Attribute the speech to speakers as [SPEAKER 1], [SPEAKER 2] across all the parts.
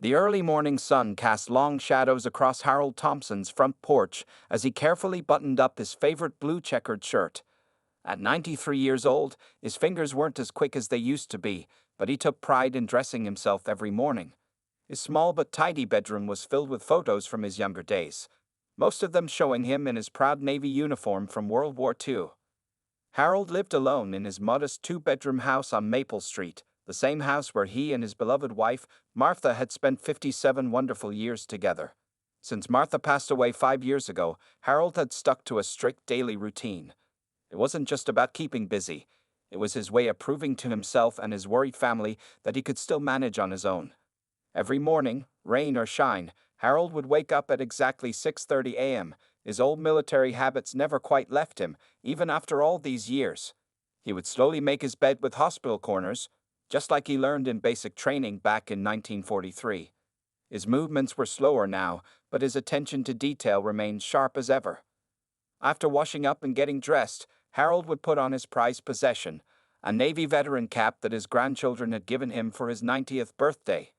[SPEAKER 1] The early morning sun cast long shadows across Harold Thompson's front porch as he carefully buttoned up his favorite blue checkered shirt. At 93 years old, his fingers weren't as quick as they used to be, but he took pride in dressing himself every morning. His small but tidy bedroom was filled with photos from his younger days, most of them showing him in his proud Navy uniform from World War II. Harold lived alone in his modest two-bedroom house on Maple Street, the same house where he and his beloved wife, Martha, had spent 57 wonderful years together. Since Martha passed away 5 years ago, Harold had stuck to a strict daily routine. It wasn't just about keeping busy. It was his way of proving to himself and his worried family that he could still manage on his own. Every morning, rain or shine, Harold would wake up at exactly 6:30 a.m. His old military habits never quite left him, even after all these years. He would slowly make his bed with hospital corners, just like he learned in basic training back in 1943. His movements were slower now, but his attention to detail remained sharp as ever. After washing up and getting dressed, Harold would put on his prized possession, a Navy veteran cap that his grandchildren had given him for his 90th birthday.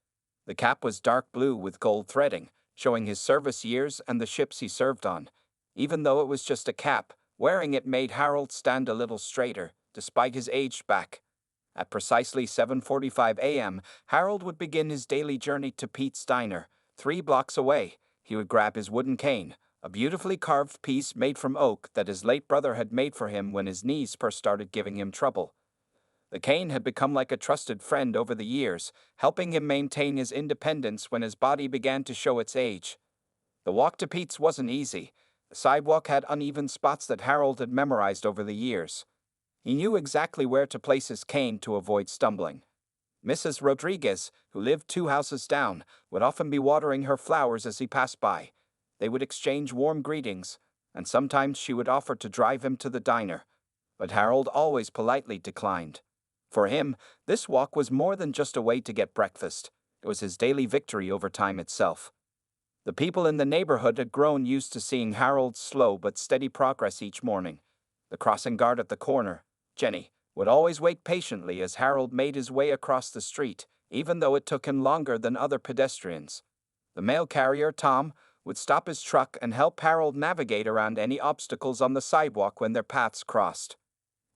[SPEAKER 1] The cap was dark blue with gold threading, showing his service years and the ships he served on. Even though it was just a cap, wearing it made Harold stand a little straighter, despite his aged back. At precisely 7:45 a.m., Harold would begin his daily journey to Pete's Diner. 3 blocks away, he would grab his wooden cane, a beautifully carved piece made from oak that his late brother had made for him when his knees first started giving him trouble. The cane had become like a trusted friend over the years, helping him maintain his independence when his body began to show its age. The walk to Pete's wasn't easy. The sidewalk had uneven spots that Harold had memorized over the years. He knew exactly where to place his cane to avoid stumbling. Mrs. Rodriguez, who lived 2 houses down, would often be watering her flowers as he passed by. They would exchange warm greetings, and sometimes she would offer to drive him to the diner. But Harold always politely declined. For him, this walk was more than just a way to get breakfast. It was his daily victory over time itself. The people in the neighborhood had grown used to seeing Harold's slow but steady progress each morning. The crossing guard at the corner, Jenny, would always wait patiently as Harold made his way across the street, even though it took him longer than other pedestrians. The mail carrier, Tom, would stop his truck and help Harold navigate around any obstacles on the sidewalk when their paths crossed.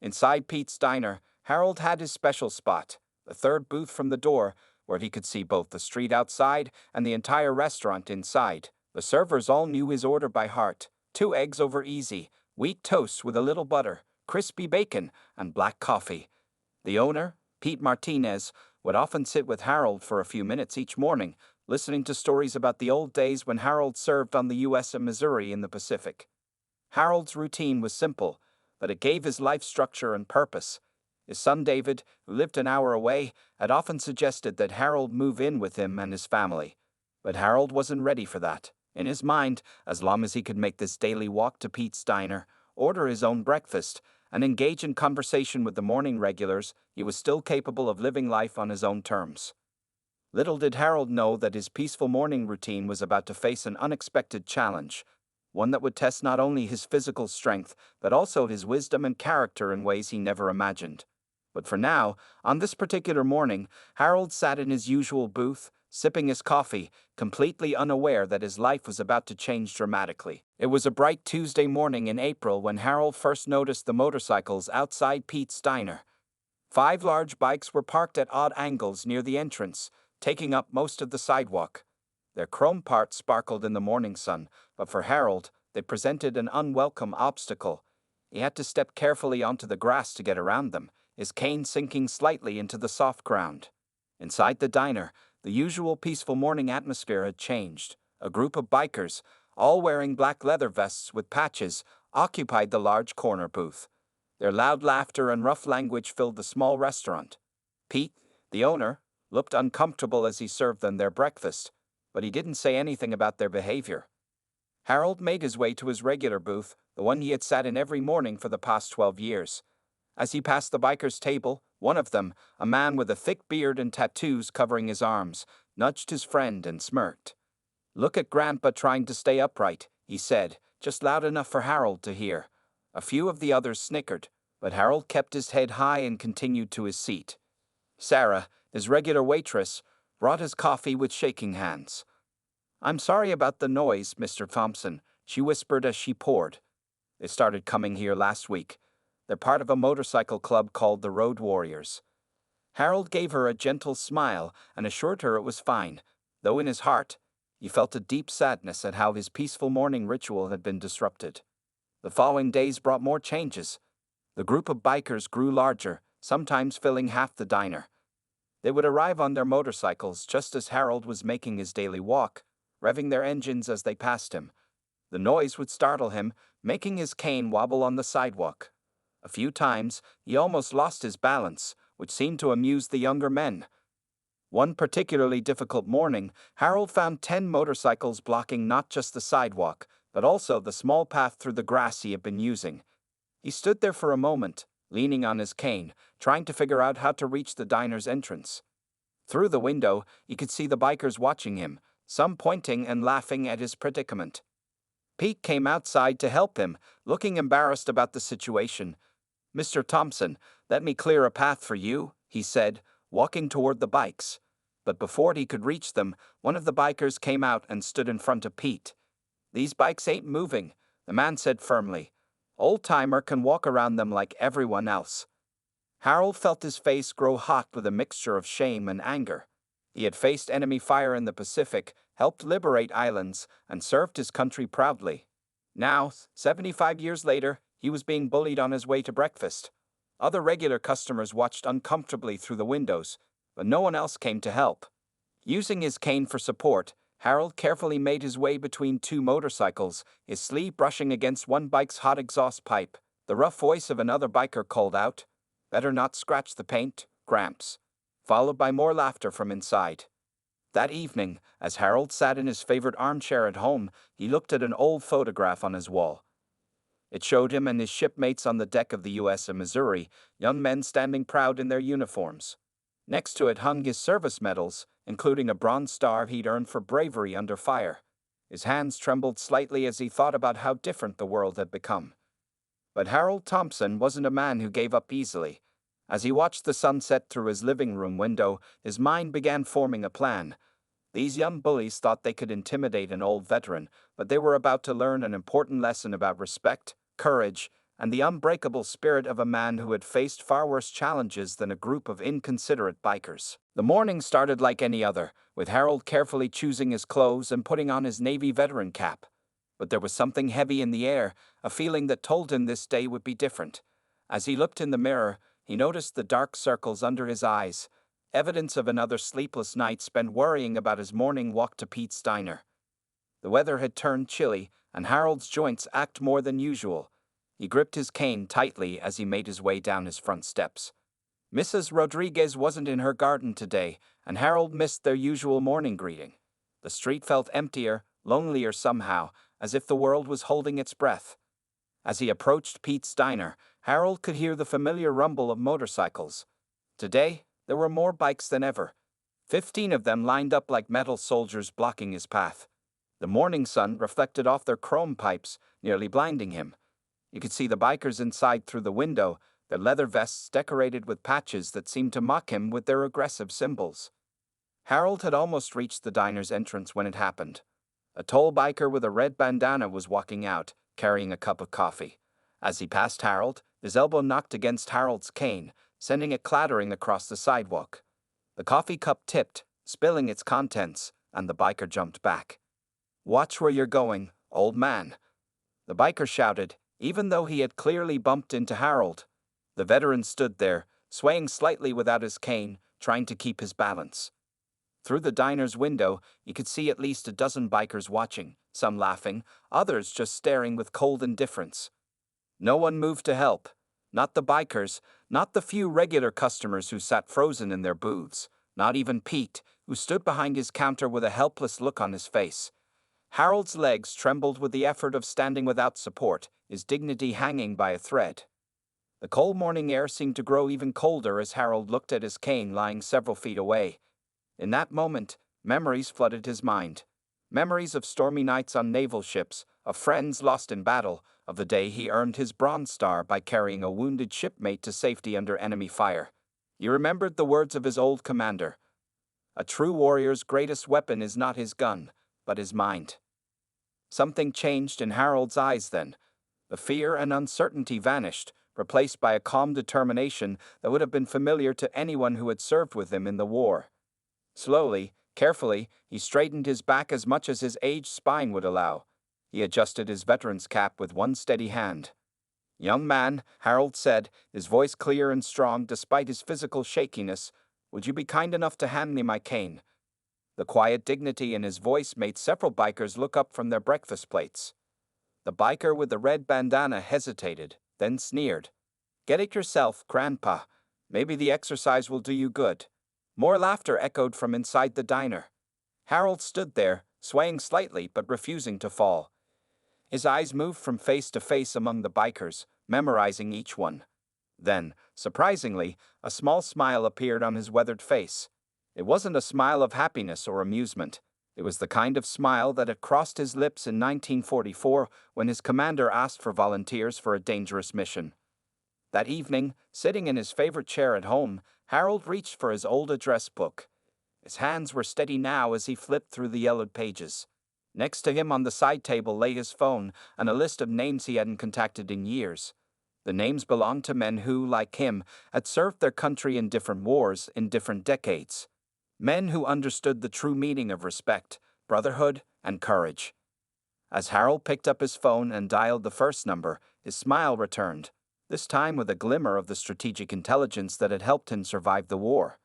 [SPEAKER 1] Inside Pete's Diner, Harold had his special spot, the third booth from the door, where he could see both the street outside and the entire restaurant inside. The servers all knew his order by heart: 2 eggs over easy, wheat toast with a little butter, crispy bacon, and black coffee. The owner, Pete Martinez, would often sit with Harold for a few minutes each morning, listening to stories about the old days when Harold served on the USS Missouri in the Pacific. Harold's routine was simple, but it gave his life structure and purpose. His son David, who lived an hour away, had often suggested that Harold move in with him and his family. But Harold wasn't ready for that. In his mind, as long as he could make this daily walk to Pete's Diner, order his own breakfast, and engage in conversation with the morning regulars, he was still capable of living life on his own terms. Little did Harold know that his peaceful morning routine was about to face an unexpected challenge, one that would test not only his physical strength, but also his wisdom and character in ways he never imagined. But for now, on this particular morning, Harold sat in his usual booth, sipping his coffee, completely unaware that his life was about to change dramatically. It was a bright Tuesday morning in April when Harold first noticed the motorcycles outside Pete's Diner. 5 large bikes were parked at odd angles near the entrance, taking up most of the sidewalk. Their chrome parts sparkled in the morning sun, but for Harold, they presented an unwelcome obstacle. He had to step carefully onto the grass to get around them, his cane sinking slightly into the soft ground. Inside the diner, the usual peaceful morning atmosphere had changed. A group of bikers, all wearing black leather vests with patches, occupied the large corner booth. Their loud laughter and rough language filled the small restaurant. Pete, the owner, looked uncomfortable as he served them their breakfast, but he didn't say anything about their behavior. Harold made his way to his regular booth, the one he had sat in every morning for the past 12 years. As he passed the biker's table, one of them, a man with a thick beard and tattoos covering his arms, nudged his friend and smirked. "Look at Grandpa trying to stay upright," he said, just loud enough for Harold to hear. A few of the others snickered, but Harold kept his head high and continued to his seat. Sarah, his regular waitress, brought his coffee with shaking hands. "I'm sorry about the noise, Mr. Thompson," she whispered as she poured. "They started coming here last week. They're part of a motorcycle club called the Road Warriors." Harold gave her a gentle smile and assured her it was fine, though in his heart, he felt a deep sadness at how his peaceful morning ritual had been disrupted. The following days brought more changes. The group of bikers grew larger, sometimes filling half the diner. They would arrive on their motorcycles just as Harold was making his daily walk, revving their engines as they passed him. The noise would startle him, making his cane wobble on the sidewalk. A few times, he almost lost his balance, which seemed to amuse the younger men. One particularly difficult morning, Harold found 10 motorcycles blocking not just the sidewalk, but also the small path through the grass he had been using. He stood there for a moment, leaning on his cane, trying to figure out how to reach the diner's entrance. Through the window, he could see the bikers watching him, some pointing and laughing at his predicament. Pete came outside to help him, looking embarrassed about the situation. "Mr. Thompson, let me clear a path for you," he said, walking toward the bikes. But before he could reach them, one of the bikers came out and stood in front of Pete. "These bikes ain't moving," the man said firmly. "Old-timer can walk around them like everyone else." Harold felt his face grow hot with a mixture of shame and anger. He had faced enemy fire in the Pacific, helped liberate islands, and served his country proudly. Now, 75 years later, he was being bullied on his way to breakfast. Other regular customers watched uncomfortably through the windows, but no one else came to help. Using his cane for support, Harold carefully made his way between two motorcycles, his sleeve brushing against one bike's hot exhaust pipe. The rough voice of another biker called out, "Better not scratch the paint, Gramps," followed by more laughter from inside. That evening, as Harold sat in his favorite armchair at home, he looked at an old photograph on his wall. It showed him and his shipmates on the deck of the U.S. Missouri, young men standing proud in their uniforms. Next to it hung his service medals, including a Bronze Star he'd earned for bravery under fire. His hands trembled slightly as he thought about how different the world had become. But Harold Thompson wasn't a man who gave up easily. As he watched the sunset through his living room window, his mind began forming a plan. These young bullies thought they could intimidate an old veteran, but they were about to learn an important lesson about respect, courage, and the unbreakable spirit of a man who had faced far worse challenges than a group of inconsiderate bikers. The morning started like any other, with Harold carefully choosing his clothes and putting on his Navy veteran cap. But there was something heavy in the air, a feeling that told him this day would be different. As he looked in the mirror, he noticed the dark circles under his eyes, evidence of another sleepless night spent worrying about his morning walk to Pete's diner. The weather had turned chilly, and Harold's joints ached more than usual. He gripped his cane tightly as he made his way down his front steps. Mrs. Rodriguez wasn't in her garden today, and Harold missed their usual morning greeting. The street felt emptier, lonelier somehow, as if the world was holding its breath. As he approached Pete's diner, Harold could hear the familiar rumble of motorcycles. Today, there were more bikes than ever. 15 of them lined up like metal soldiers blocking his path. The morning sun reflected off their chrome pipes, nearly blinding him. You could see the bikers inside through the window, their leather vests decorated with patches that seemed to mock him with their aggressive symbols. Harold had almost reached the diner's entrance when it happened. A tall biker with a red bandana was walking out, carrying a cup of coffee. As he passed Harold, his elbow knocked against Harold's cane, sending it clattering across the sidewalk. The coffee cup tipped, spilling its contents, and the biker jumped back. "Watch where you're going, old man," the biker shouted, even though he had clearly bumped into Harold. The veteran stood there, swaying slightly without his cane, trying to keep his balance. Through the diner's window, you could see at least a dozen bikers watching, some laughing, others just staring with cold indifference. No one moved to help. Not the bikers, not the few regular customers who sat frozen in their booths, not even Pete, who stood behind his counter with a helpless look on his face. Harold's legs trembled with the effort of standing without support, his dignity hanging by a thread. The cold morning air seemed to grow even colder as Harold looked at his cane lying several feet away. In that moment, memories flooded his mind. Memories of stormy nights on naval ships, of friends lost in battle, of the day he earned his Bronze Star by carrying a wounded shipmate to safety under enemy fire. He remembered the words of his old commander. A true warrior's greatest weapon is not his gun, but his mind. Something changed in Harold's eyes then. The fear and uncertainty vanished, replaced by a calm determination that would have been familiar to anyone who had served with him in the war. Slowly, carefully, he straightened his back as much as his aged spine would allow. He adjusted his veteran's cap with one steady hand. "Young man," Harold said, his voice clear and strong despite his physical shakiness, "would you be kind enough to hand me my cane?" The quiet dignity in his voice made several bikers look up from their breakfast plates. The biker with the red bandana hesitated, then sneered. "Get it yourself, Grandpa. Maybe the exercise will do you good." More laughter echoed from inside the diner. Harold stood there, swaying slightly but refusing to fall. His eyes moved from face to face among the bikers, memorizing each one. Then, surprisingly, a small smile appeared on his weathered face. It wasn't a smile of happiness or amusement. It was the kind of smile that had crossed his lips in 1944 when his commander asked for volunteers for a dangerous mission. That evening, sitting in his favorite chair at home, Harold reached for his old address book. His hands were steady now as he flipped through the yellowed pages. Next to him on the side table lay his phone and a list of names he hadn't contacted in years. The names belonged to men who, like him, had served their country in different wars in different decades. Men who understood the true meaning of respect, brotherhood, and courage. As Harold picked up his phone and dialed the first number, his smile returned, this time with a glimmer of the strategic intelligence that had helped him survive the war.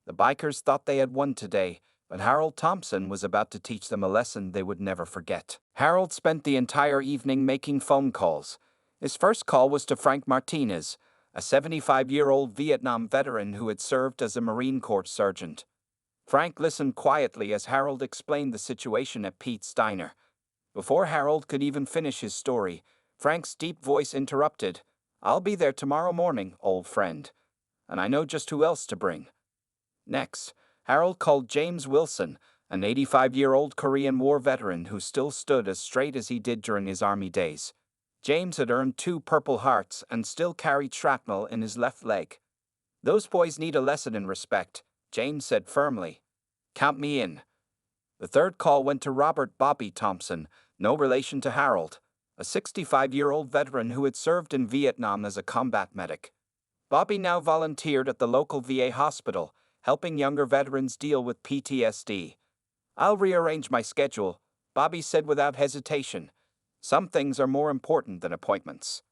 [SPEAKER 1] The bikers thought they had won today, but Harold Thompson was about to teach them a lesson they would never forget. Harold spent the entire evening making phone calls. His first call was to Frank Martinez, a 75-year-old Vietnam veteran who had served as a Marine Corps sergeant. Frank listened quietly as Harold explained the situation at Pete's diner. Before Harold could even finish his story, Frank's deep voice interrupted. "I'll be there tomorrow morning, old friend. And I know just who else to bring." Next, Harold called James Wilson, an 85-year-old Korean War veteran who still stood as straight as he did during his Army days. James had earned 2 Purple Hearts and still carried shrapnel in his left leg. "Those boys need a lesson in respect," James said firmly. "Count me in." The third call went to Robert "Bobby" Thompson, no relation to Harold, a 65-year-old veteran who had served in Vietnam as a combat medic. Bobby now volunteered at the local VA hospital, helping younger veterans deal with PTSD. "I'll rearrange my schedule," Bobby said without hesitation. "Some things are more important than appointments."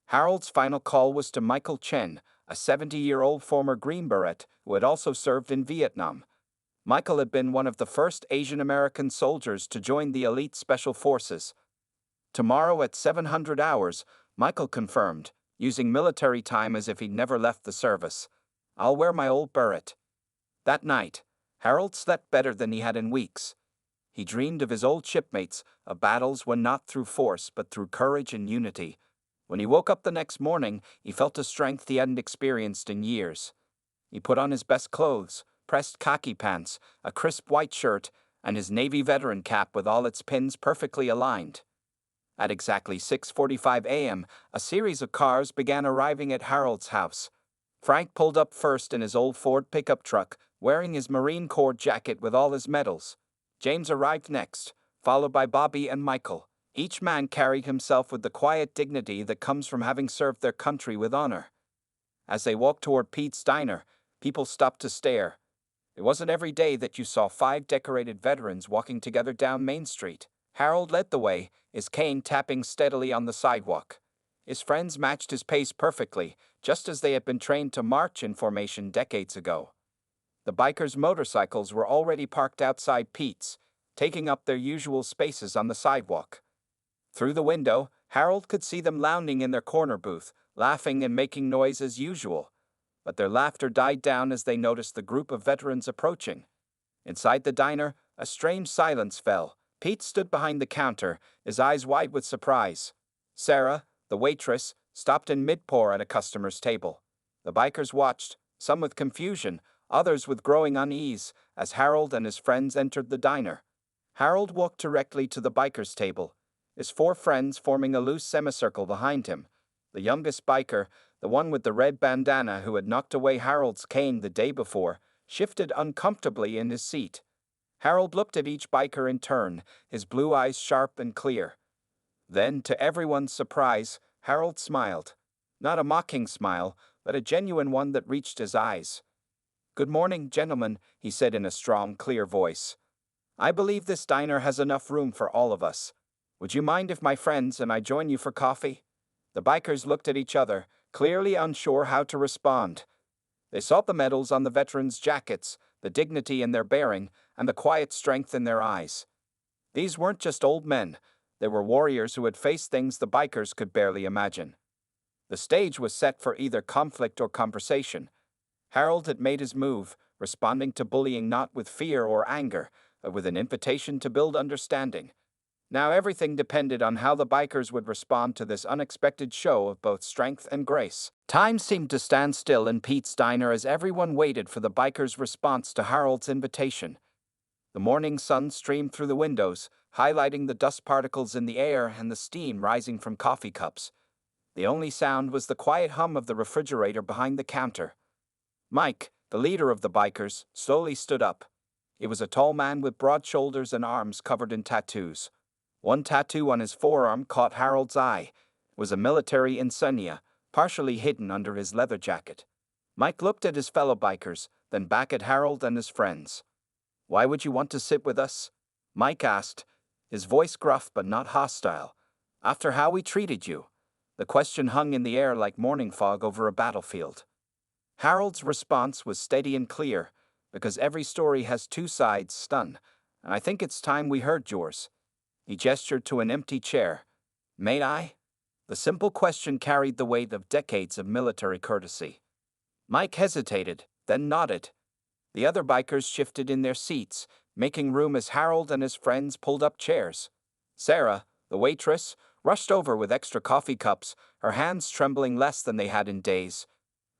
[SPEAKER 1] Harold's final call was to Michael Chen, a 70-year-old former Green Beret who had also served in Vietnam. Michael had been one of the first Asian American soldiers to join the elite special forces. Tomorrow at 700 hours, Michael confirmed, using military time as if he'd never left the service. "I'll wear my old beret." That night, Harold slept better than he had in weeks. He dreamed of his old shipmates, of battles won not through force but through courage and unity. When he woke up the next morning, he felt a strength he hadn't experienced in years. He put on his best clothes, pressed khaki pants, a crisp white shirt, and his Navy veteran cap with all its pins perfectly aligned. At exactly 6:45 a.m., a series of cars began arriving at Harold's house. Frank pulled up first in his old Ford pickup truck, wearing his Marine Corps jacket with all his medals. James arrived next, followed by Bobby and Michael. Each man carried himself with the quiet dignity that comes from having served their country with honor. As they walked toward Pete's diner, people stopped to stare. It wasn't every day that you saw 5 decorated veterans walking together down Main Street. Harold led the way, his cane tapping steadily on the sidewalk. His friends matched his pace perfectly, just as they had been trained to march in formation decades ago. The bikers' motorcycles were already parked outside Pete's, taking up their usual spaces on the sidewalk. Through the window, Harold could see them lounging in their corner booth, laughing and making noise as usual. But their laughter died down as they noticed the group of veterans approaching. Inside the diner, a strange silence fell. Pete stood behind the counter, his eyes wide with surprise. Sarah, the waitress, stopped in mid-pour at a customer's table. The bikers watched, some with confusion, others with growing unease, as Harold and his friends entered the diner. Harold walked directly to the bikers' table, his 4 friends forming a loose semicircle behind him. The youngest biker, the one with the red bandana who had knocked away Harold's cane the day before, shifted uncomfortably in his seat. Harold looked at each biker in turn, his blue eyes sharp and clear. Then, to everyone's surprise, Harold smiled. Not a mocking smile, but a genuine one that reached his eyes. "Good morning, gentlemen," he said in a strong, clear voice. "I believe this diner has enough room for all of us. Would you mind if my friends and I join you for coffee?" The bikers looked at each other, clearly unsure how to respond. They saw the medals on the veterans' jackets, the dignity in their bearing, and the quiet strength in their eyes. These weren't just old men. They were warriors who had faced things the bikers could barely imagine. The stage was set for either conflict or conversation. Harold had made his move, responding to bullying not with fear or anger, but with an invitation to build understanding. Now everything depended on how the bikers would respond to this unexpected show of both strength and grace. Time seemed to stand still in Pete's diner as everyone waited for the bikers' response to Harold's invitation. The morning sun streamed through the windows, highlighting the dust particles in the air and the steam rising from coffee cups. The only sound was the quiet hum of the refrigerator behind the counter. Mike, the leader of the bikers, slowly stood up. He was a tall man with broad shoulders and arms covered in tattoos. One tattoo on his forearm caught Harold's eye. It was a military insignia, partially hidden under his leather jacket. Mike looked at his fellow bikers, then back at Harold and his friends. "Why would you want to sit with us?" Mike asked, his voice gruff but not hostile. "After how we treated you." The question hung in the air like morning fog over a battlefield. Harold's response was steady and clear, because every story has two sides, stun, and I think it's time we heard yours. He gestured to an empty chair. "May I?" The simple question carried the weight of decades of military courtesy. Mike hesitated, then nodded. The other bikers shifted in their seats, making room as Harold and his friends pulled up chairs. Sarah, the waitress, rushed over with extra coffee cups, her hands trembling less than they had in days.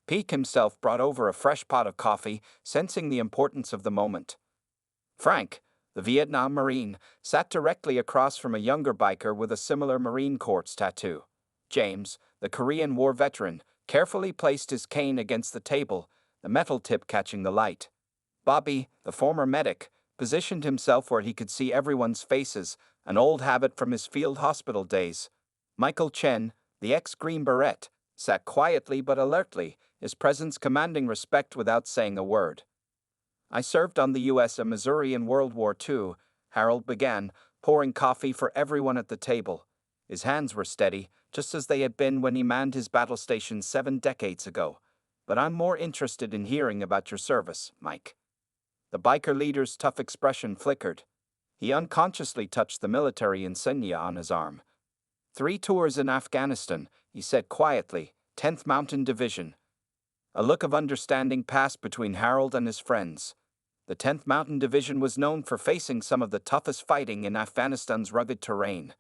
[SPEAKER 1] Pete himself brought over a fresh pot of coffee, sensing the importance of the moment. Frank, the Vietnam Marine, sat directly across from a younger biker with a similar Marine Corps tattoo. James, the Korean War veteran, carefully placed his cane against the table, the metal tip catching the light. Bobby, the former medic, positioned himself where he could see everyone's faces, an old habit from his field hospital days. Michael Chen, the ex-Green Beret, sat quietly but alertly, his presence commanding respect without saying a word. "I served on the U.S. and Missouri in World War II, Harold began, pouring coffee for everyone at the table. His hands were steady, just as they had been when he manned his battle station 7 decades ago. "But I'm more interested in hearing about your service, Mike." The biker leader's tough expression flickered. He unconsciously touched the military insignia on his arm. "3 tours in Afghanistan," he said quietly, 10th Mountain Division. A look of understanding passed between Harold and his friends. The 10th Mountain Division was known for facing some of the toughest fighting in Afghanistan's rugged terrain.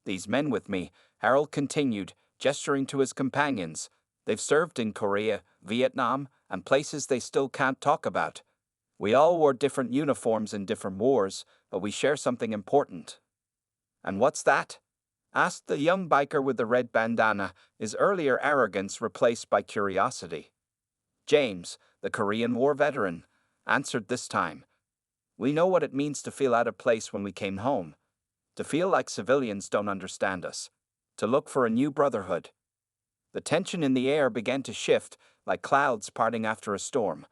[SPEAKER 1] "These men with me," Harold continued, gesturing to his companions. "They've served in Korea, Vietnam, and places they still can't talk about. We all wore different uniforms in different wars, but we share something important." "And what's that?" asked the young biker with the red bandana, his earlier arrogance replaced by curiosity. James, the Korean War veteran, answered this time. "We know what it means to feel out of place when we came home. To feel like civilians don't understand us. To look for a new brotherhood." The tension in the air began to shift, like clouds parting after a storm.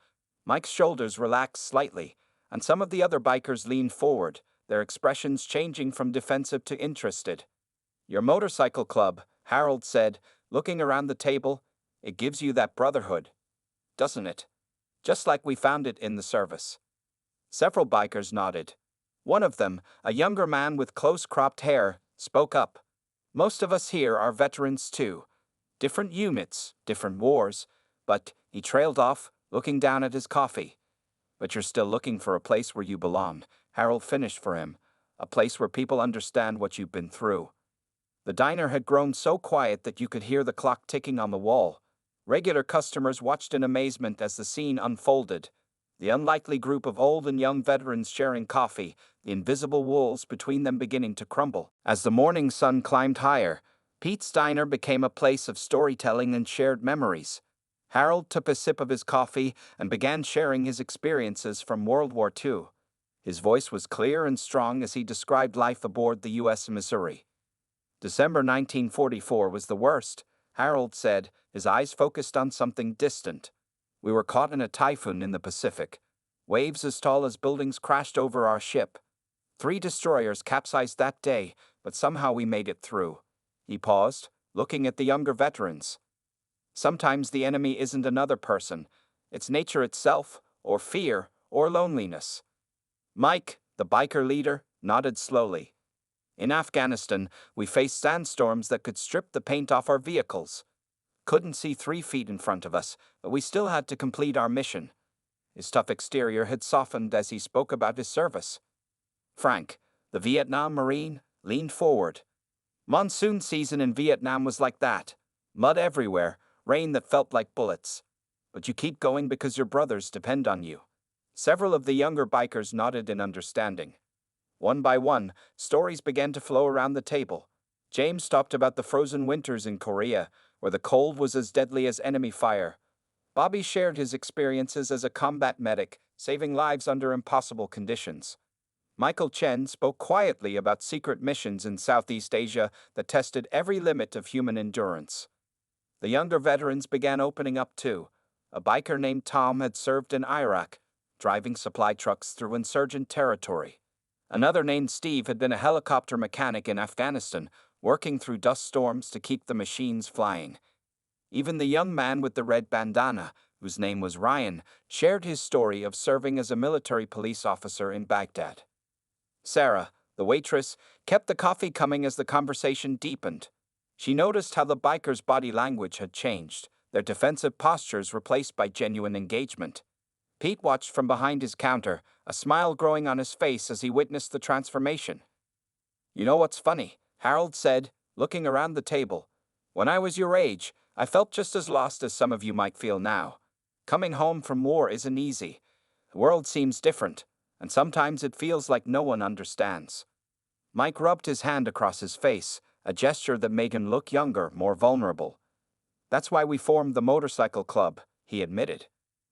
[SPEAKER 1] Mike's shoulders relaxed slightly, and some of the other bikers leaned forward, their expressions changing from defensive to interested. "Your motorcycle club," Harold said, looking around the table, "it gives you that brotherhood, doesn't it? Just like we found it in the service." Several bikers nodded. One of them, a younger man with close-cropped hair, spoke up. "Most of us here are veterans too. Different units, different wars, but," he trailed off, looking down at his coffee. "But you're still looking for a place where you belong," Harold finished for him. "A place where people understand what you've been through." The diner had grown so quiet that you could hear the clock ticking on the wall. Regular customers watched in amazement as the scene unfolded. The unlikely group of old and young veterans sharing coffee, the invisible walls between them beginning to crumble. As the morning sun climbed higher, Pete's Diner became a place of storytelling and shared memories. Harold took a sip of his coffee and began sharing his experiences from World War II. His voice was clear and strong as he described life aboard the U.S. Missouri. December 1944 was the worst, Harold said, his eyes focused on something distant. We were caught in a typhoon in the Pacific. Waves as tall as buildings crashed over our ship. 3 destroyers capsized that day, but somehow we made it through. He paused, looking at the younger veterans. Sometimes the enemy isn't another person. It's nature itself, or fear, or loneliness. Mike, the biker leader, nodded slowly. In Afghanistan, we faced sandstorms that could strip the paint off our vehicles. Couldn't see 3 feet in front of us, but we still had to complete our mission. His tough exterior had softened as he spoke about his service. Frank, the Vietnam Marine, leaned forward. Monsoon season in Vietnam was like that. Mud everywhere, rain that felt like bullets. But you keep going because your brothers depend on you. Several of the younger bikers nodded in understanding. One by one, stories began to flow around the table. James talked about the frozen winters in Korea, where the cold was as deadly as enemy fire. Bobby shared his experiences as a combat medic, saving lives under impossible conditions. Michael Chen spoke quietly about secret missions in Southeast Asia that tested every limit of human endurance. The younger veterans began opening up too. A biker named Tom had served in Iraq, driving supply trucks through insurgent territory. Another named Steve had been a helicopter mechanic in Afghanistan, working through dust storms to keep the machines flying. Even the young man with the red bandana, whose name was Ryan, shared his story of serving as a military police officer in Baghdad. Sarah, the waitress, kept the coffee coming as the conversation deepened. She noticed how the bikers' body language had changed, their defensive postures replaced by genuine engagement. Pete watched from behind his counter, a smile growing on his face as he witnessed the transformation. "You know what's funny?" Harold said, looking around the table. "When I was your age, I felt just as lost as some of you might feel now. Coming home from war isn't easy. The world seems different, and sometimes it feels like no one understands." Mike rubbed his hand across his face, a gesture that made him look younger, more vulnerable. "That's why we formed the motorcycle club," he admitted.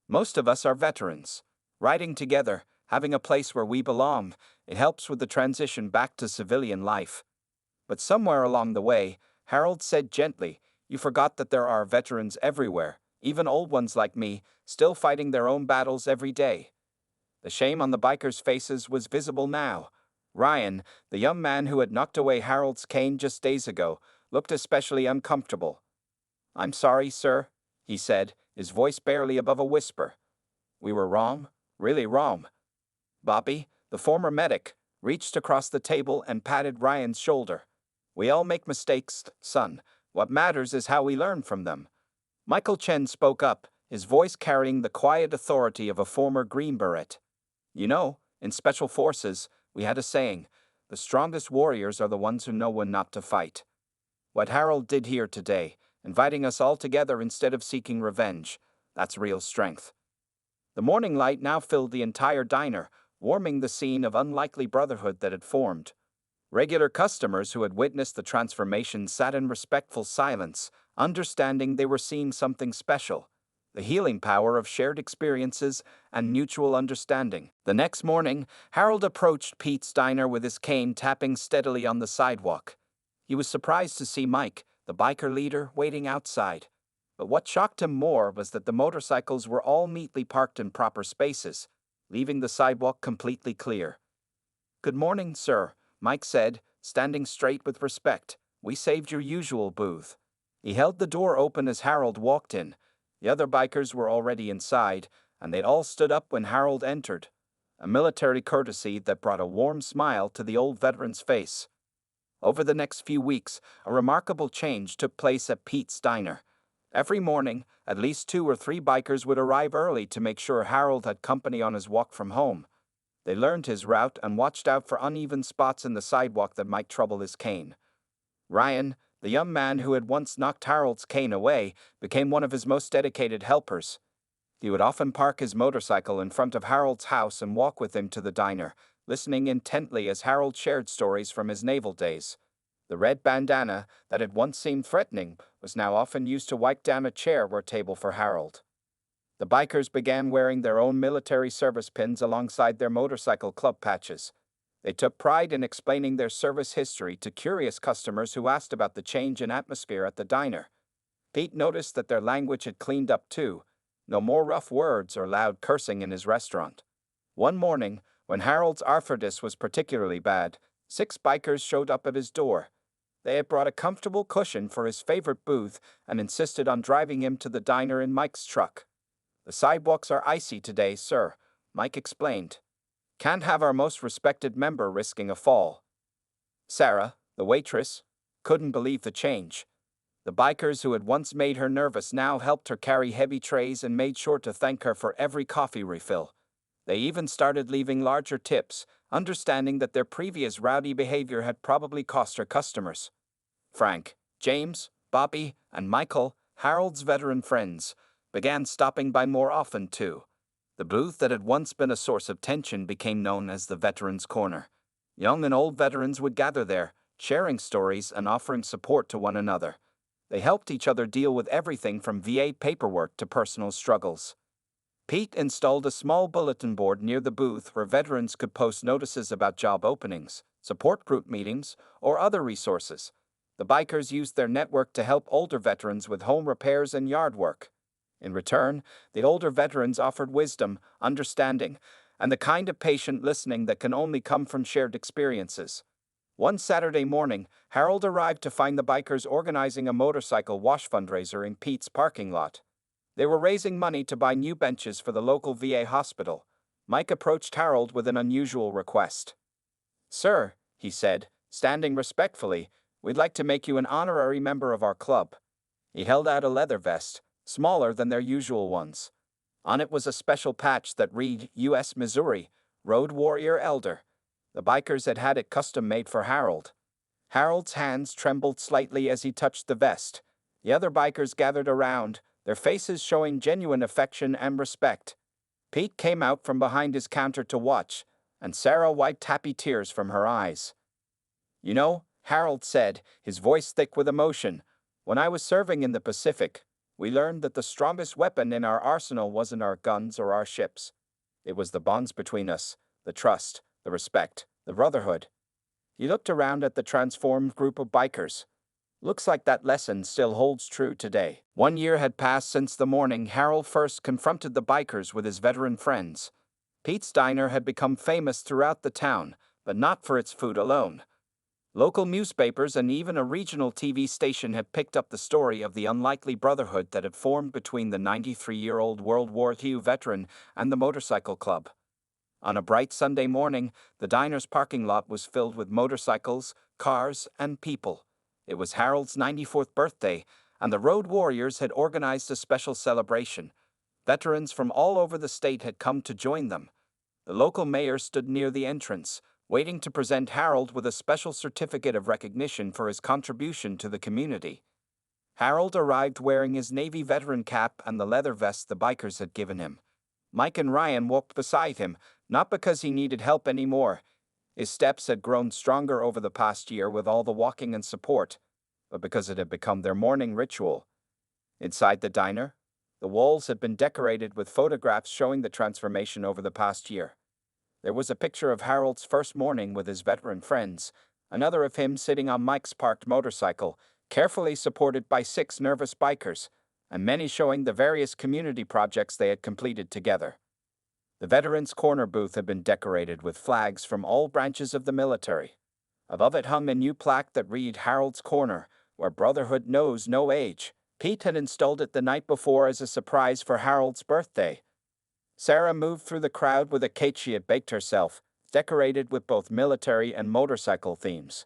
[SPEAKER 1] "Most of us are veterans. Riding together, having a place where we belong, it helps with the transition back to civilian life." But somewhere along the way, Harold said gently, "You forgot that there are veterans everywhere, even old ones like me, still fighting their own battles every day." The shame on the bikers' faces was visible now. Ryan, the young man who had knocked away Harold's cane just days ago, looked especially uncomfortable. "I'm sorry, sir," he said, his voice barely above a whisper. "We were wrong, really wrong." Bobby, the former medic, reached across the table and patted Ryan's shoulder. "We all make mistakes, son. What matters is how we learn from them." Michael Chen spoke up, his voice carrying the quiet authority of a former Green Beret. "You know, in Special Forces, we had a saying, the strongest warriors are the ones who know when not to fight. What Harold did here today, inviting us all together instead of seeking revenge, that's real strength." The morning light now filled the entire diner, warming the scene of unlikely brotherhood that had formed. Regular customers who had witnessed the transformation sat in respectful silence, understanding they were seeing something special. The healing power of shared experiences and mutual understanding. The next morning, Harold approached Pete's diner with his cane tapping steadily on the sidewalk. He was surprised to see Mike, the biker leader, waiting outside. But what shocked him more was that the motorcycles were all neatly parked in proper spaces, leaving the sidewalk completely clear. "Good morning, sir," Mike said, standing straight with respect. "We saved your usual booth." He held the door open as Harold walked in. The other bikers were already inside, and they'd all stood up when Harold entered, a military courtesy that brought a warm smile to the old veteran's face. Over the next few weeks, a remarkable change took place at Pete's diner. Every morning, at least 2 or 3 bikers would arrive early to make sure Harold had company on his walk from home. They learned his route and watched out for uneven spots in the sidewalk that might trouble his cane. Ryan, the young man who had once knocked Harold's cane away, became one of his most dedicated helpers. He would often park his motorcycle in front of Harold's house and walk with him to the diner, listening intently as Harold shared stories from his naval days. The red bandana that had once seemed threatening was now often used to wipe down a chair or table for Harold. The bikers began wearing their own military service pins alongside their motorcycle club patches. They took pride in explaining their service history to curious customers who asked about the change in atmosphere at the diner. Pete noticed that their language had cleaned up too. No more rough words or loud cursing in his restaurant. One morning, when Harold's arthritis was particularly bad, 6 bikers showed up at his door. They had brought a comfortable cushion for his favorite booth and insisted on driving him to the diner in Mike's truck. "The sidewalks are icy today, sir," Mike explained. "Can't have our most respected member risking a fall." Sarah, the waitress, couldn't believe the change. The bikers who had once made her nervous now helped her carry heavy trays and made sure to thank her for every coffee refill. They even started leaving larger tips, understanding that their previous rowdy behavior had probably cost her customers. Frank, James, Bobby, and Michael, Harold's veteran friends, began stopping by more often too. The booth that had once been a source of tension became known as the Veterans Corner. Young and old veterans would gather there, sharing stories and offering support to one another. They helped each other deal with everything from VA paperwork to personal struggles. Pete installed a small bulletin board near the booth where veterans could post notices about job openings, support group meetings, or other resources. The bikers used their network to help older veterans with home repairs and yard work. In return, the older veterans offered wisdom, understanding, and the kind of patient listening that can only come from shared experiences. One Saturday morning, Harold arrived to find the bikers organizing a motorcycle wash fundraiser in Pete's parking lot. They were raising money to buy new benches for the local VA hospital. Mike approached Harold with an unusual request. "Sir," he said, standing respectfully, "we'd like to make you an honorary member of our club." He held out a leather vest, smaller than their usual ones. On it was a special patch that read U.S. Missouri, Road Warrior Elder. The bikers had had it custom made for Harold. Harold's hands trembled slightly as he touched the vest. The other bikers gathered around, their faces showing genuine affection and respect. Pete came out from behind his counter to watch, and Sarah wiped happy tears from her eyes. "You know," Harold said, his voice thick with emotion, "when I was serving in the Pacific, we learned that the strongest weapon in our arsenal wasn't our guns or our ships. It was the bonds between us, the trust, the respect, the brotherhood." He looked around at the transformed group of bikers. "Looks like that lesson still holds true today." 1 year had passed since the morning Harold first confronted the bikers with his veteran friends. Pete's Diner had become famous throughout the town, but not for its food alone. Local newspapers and even a regional TV station had picked up the story of the unlikely brotherhood that had formed between the 93-year-old World War II veteran and the motorcycle club. On a bright Sunday morning, the diner's parking lot was filled with motorcycles, cars, and people. It was Harold's 94th birthday, and the Road Warriors had organized a special celebration. Veterans from all over the state had come to join them. The local mayor stood near the entrance, waiting to present Harold with a special certificate of recognition for his contribution to the community. Harold arrived wearing his Navy veteran cap and the leather vest the bikers had given him. Mike and Ryan walked beside him, not because he needed help anymore. His steps had grown stronger over the past year with all the walking and support, but because it had become their morning ritual. Inside the diner, the walls had been decorated with photographs showing the transformation over the past year. There was a picture of Harold's first morning with his veteran friends, another of him sitting on Mike's parked motorcycle, carefully supported by 6 nervous bikers, and many showing the various community projects they had completed together. The Veterans Corner booth had been decorated with flags from all branches of the military. Above it hung a new plaque that read Harold's Corner, where brotherhood knows no age. Pete had installed it the night before as a surprise for Harold's birthday. Sarah moved through the crowd with a cake she had baked herself, decorated with both military and motorcycle themes.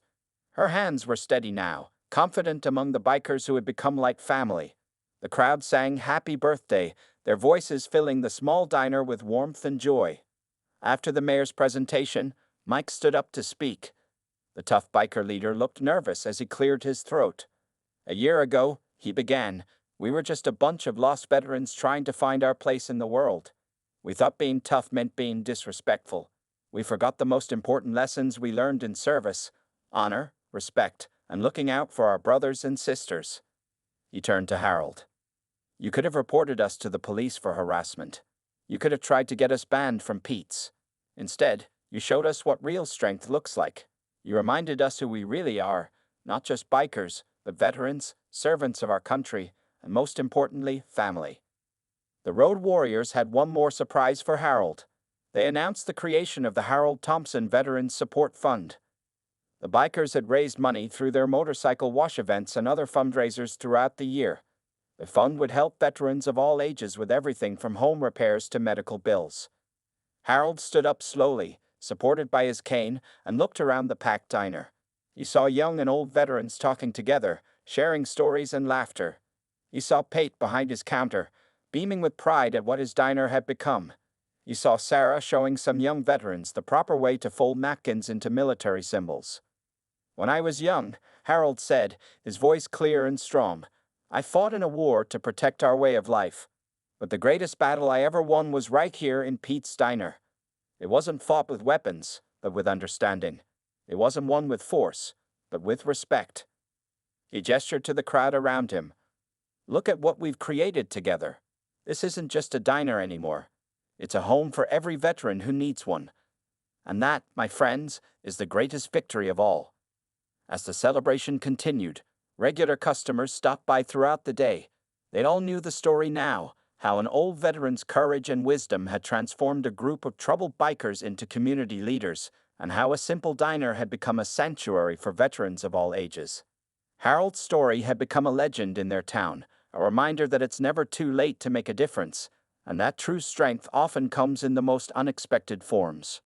[SPEAKER 1] Her hands were steady now, confident among the bikers who had become like family. The crowd sang Happy Birthday, their voices filling the small diner with warmth and joy. After the mayor's presentation, Mike stood up to speak. The tough biker leader looked nervous as he cleared his throat. "A year ago," he began, "we were just a bunch of lost veterans trying to find our place in the world. We thought being tough meant being disrespectful. We forgot the most important lessons we learned in service: honor, respect, and looking out for our brothers and sisters. He turned to Harold. You could have reported us to the police for harassment. You could have tried to get us banned from Pete's. Instead, you showed us what real strength looks like. You reminded us who we really are, not just bikers, but veterans, servants of our country, and most importantly, family. The Road Warriors had one more surprise for Harold. They announced the creation of the Harold Thompson Veterans Support Fund. The bikers had raised money through their motorcycle wash events and other fundraisers throughout the year. The fund would help veterans of all ages with everything from home repairs to medical bills. Harold stood up slowly, supported by his cane, and looked around the packed diner. He saw young and old veterans talking together, sharing stories and laughter. He saw Pate behind his counter, beaming with pride at what his diner had become. He saw Sarah showing some young veterans the proper way to fold napkins into military symbols. When I was young, Harold said, his voice clear and strong, I fought in a war to protect our way of life. But the greatest battle I ever won was right here in Pete's diner. It wasn't fought with weapons, but with understanding. It wasn't won with force, but with respect. He gestured to the crowd around him. Look at what we've created together. This isn't just a diner anymore. It's a home for every veteran who needs one. And that, my friends, is the greatest victory of all. As the celebration continued, regular customers stopped by throughout the day. They all knew the story now, how an old veteran's courage and wisdom had transformed a group of troubled bikers into community leaders, and how a simple diner had become a sanctuary for veterans of all ages. Harold's story had become a legend in their town, a reminder that it's never too late to make a difference, and that true strength often comes in the most unexpected forms.